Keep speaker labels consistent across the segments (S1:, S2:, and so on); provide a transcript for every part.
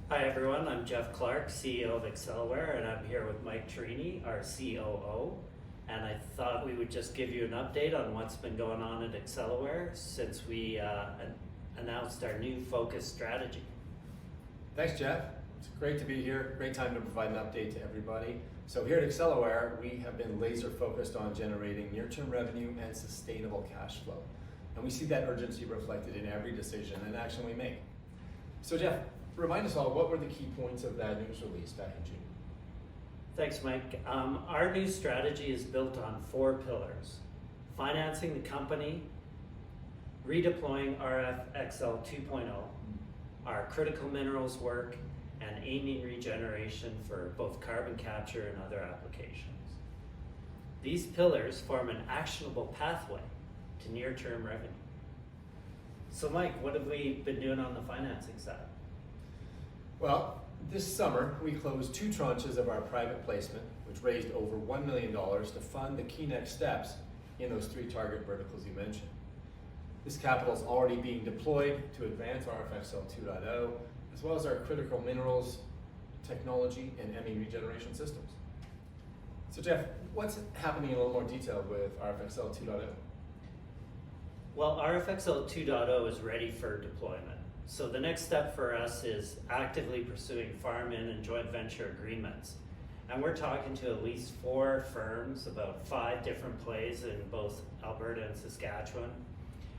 S1: Hi everyone, I'm Geoff Clark, CEO of Acceleware, and I'm here with Mike Tourigny, our COO. And I thought we would just give you an update on what's been going on at Acceleware since we announced our new focus strategy.
S2: Thanks, Geoff. It's great to be here. Great time to provide an update to everybody. So here at Acceleware, we have been laser focused on generating near-term revenue and sustainable cash flow. And we see that urgency reflected in every decision and action we make. So Geoff, remind us all, what were the key points of that news release back in June?
S1: Thanks, Mike. Our new strategy is built on 4 pillars: financing the company, redeploying RFXL 2.0, our critical minerals work, and amine regeneration for both carbon capture and other applications. These pillars form an actionable pathway to near-term revenue. So Mike, what have we been doing on the financing side?
S2: Well, this summer we closed 2 tranches of our private placement, which raised over $1 million to fund the key next steps in those 3 target verticals you mentioned. This capital is already being deployed to advance RFXL 2.0, as well as our critical minerals technology and amine regeneration systems. So Geoff, what's happening in a little more detail with RFXL 2.0?
S1: Well, RFXL 2.0 is ready for deployment. So the next step for us is actively pursuing farm-in and joint venture agreements. And we're talking to at least 4 firms, about 5 different plays in both Alberta and Saskatchewan.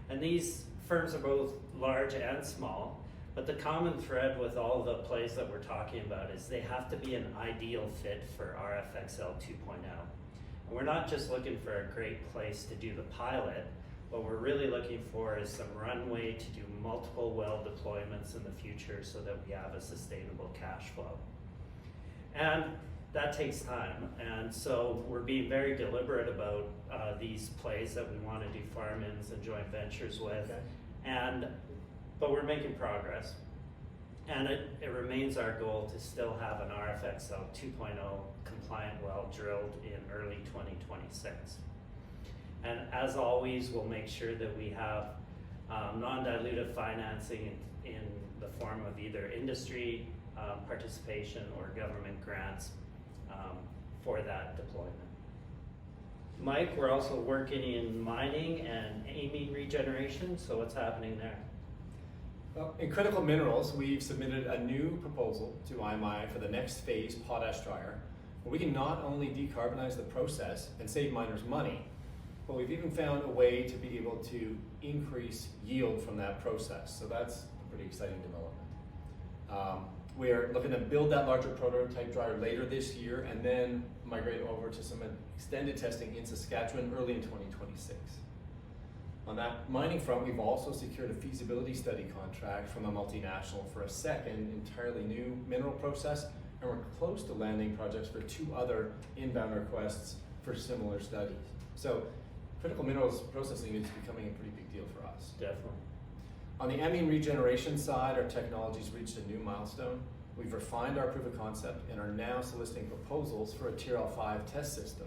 S1: And these firms are both large and small, but the common thread with all the plays that we're talking about is they have to be an ideal fit for RFXL 2.0. And we're not just looking for a great place to do the pilot. What we're really looking for is some runway to do multiple well deployments in the future so that we have a sustainable cash flow. And that takes time. And so we're being very deliberate about these plays that we want to do farm-ins and joint ventures with. Okay. But we're making progress. And it remains our goal to still have an RFXL 2.0 compliant well drilled in early 2026. And as always, we'll make sure that we have non-dilutive financing in the form of either industry participation or government grants for that deployment. Mike, we're also working in mining and amine regeneration, so what's happening there?
S2: Well, in critical minerals, we've submitted a new proposal to IMI for the next phase potash dryer, where we can not only decarbonize the process and save miners money, but we've even found a way to be able to increase yield from that process. So that's a pretty exciting development. We're looking to build that larger prototype dryer later this year and then migrate over to some extended testing in Saskatchewan early in 2026. On that mining front, we've also secured a feasibility study contract from a multinational for a second entirely new mineral process, and we're close to landing projects for 2 other inbound requests for similar studies. So critical minerals processing is becoming a pretty big deal for us.
S1: Definitely.
S2: On the amine regeneration side, our technology's reached a new milestone. We've refined our proof of concept and are now soliciting proposals for a TRL5 test system.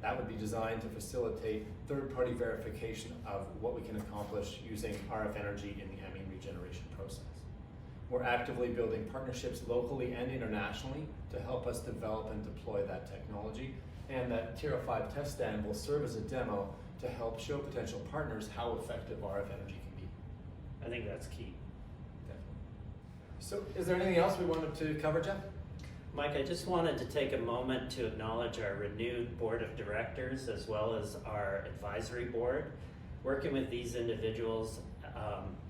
S2: That would be designed to facilitate third-party verification of what we can accomplish using RF energy in the amine regeneration process. We're actively building partnerships locally and internationally to help us develop and deploy that technology. And that TRL5 test stand will serve as a demo to help show potential partners how effective RF energy can be.
S1: I think that's key.
S2: Definitely. So is there anything else we wanted to cover, Geoff?
S1: Mike, I just wanted to take a moment to acknowledge our renewed board of directors as well as our advisory board. Working with these individuals,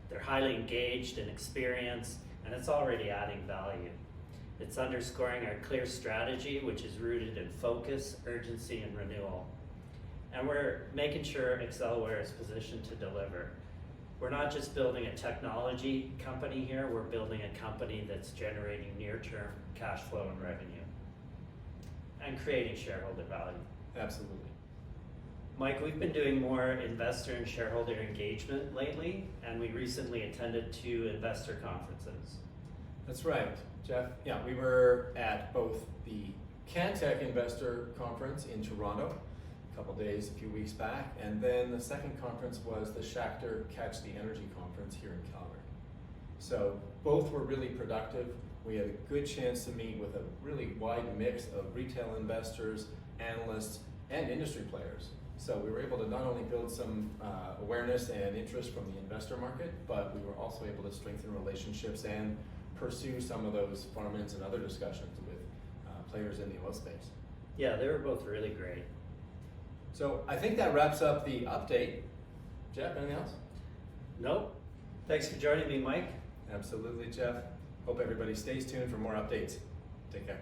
S1: they're highly engaged and experienced, and it's already adding value. It's underscoring our clear strategy, which is rooted in focus, urgency, and renewal. And we're making sure Acceleware is positioned to deliver. We're not just building a technology company here, we're building a company that's generating near-term cash flow and revenue and creating shareholder value.
S2: Absolutely.
S1: Mike, we've been doing more investor and shareholder engagement lately, and we recently attended 2 investor conferences.
S2: That's right, Geoff. Yeah, we were at both the Cantech Investor Conference in Toronto a few weeks back, and then the second conference was the Shachter Catch the Energy Conference here in Calgary. So both were really productive. We had a good chance to meet with a really wide mix of retail investors, analysts, and industry players. So we were able to not only build some awareness and interest from the investor market, but we were also able to strengthen relationships and pursue some of those farm-ins and other discussions with players in the oil space.
S1: Yeah, they were both really great.
S2: So I think that wraps up the update. Geoff, anything else?
S1: Nope. Thanks for joining me, Mike.
S2: Absolutely, Geoff. Hope everybody stays tuned for more updates. Take care.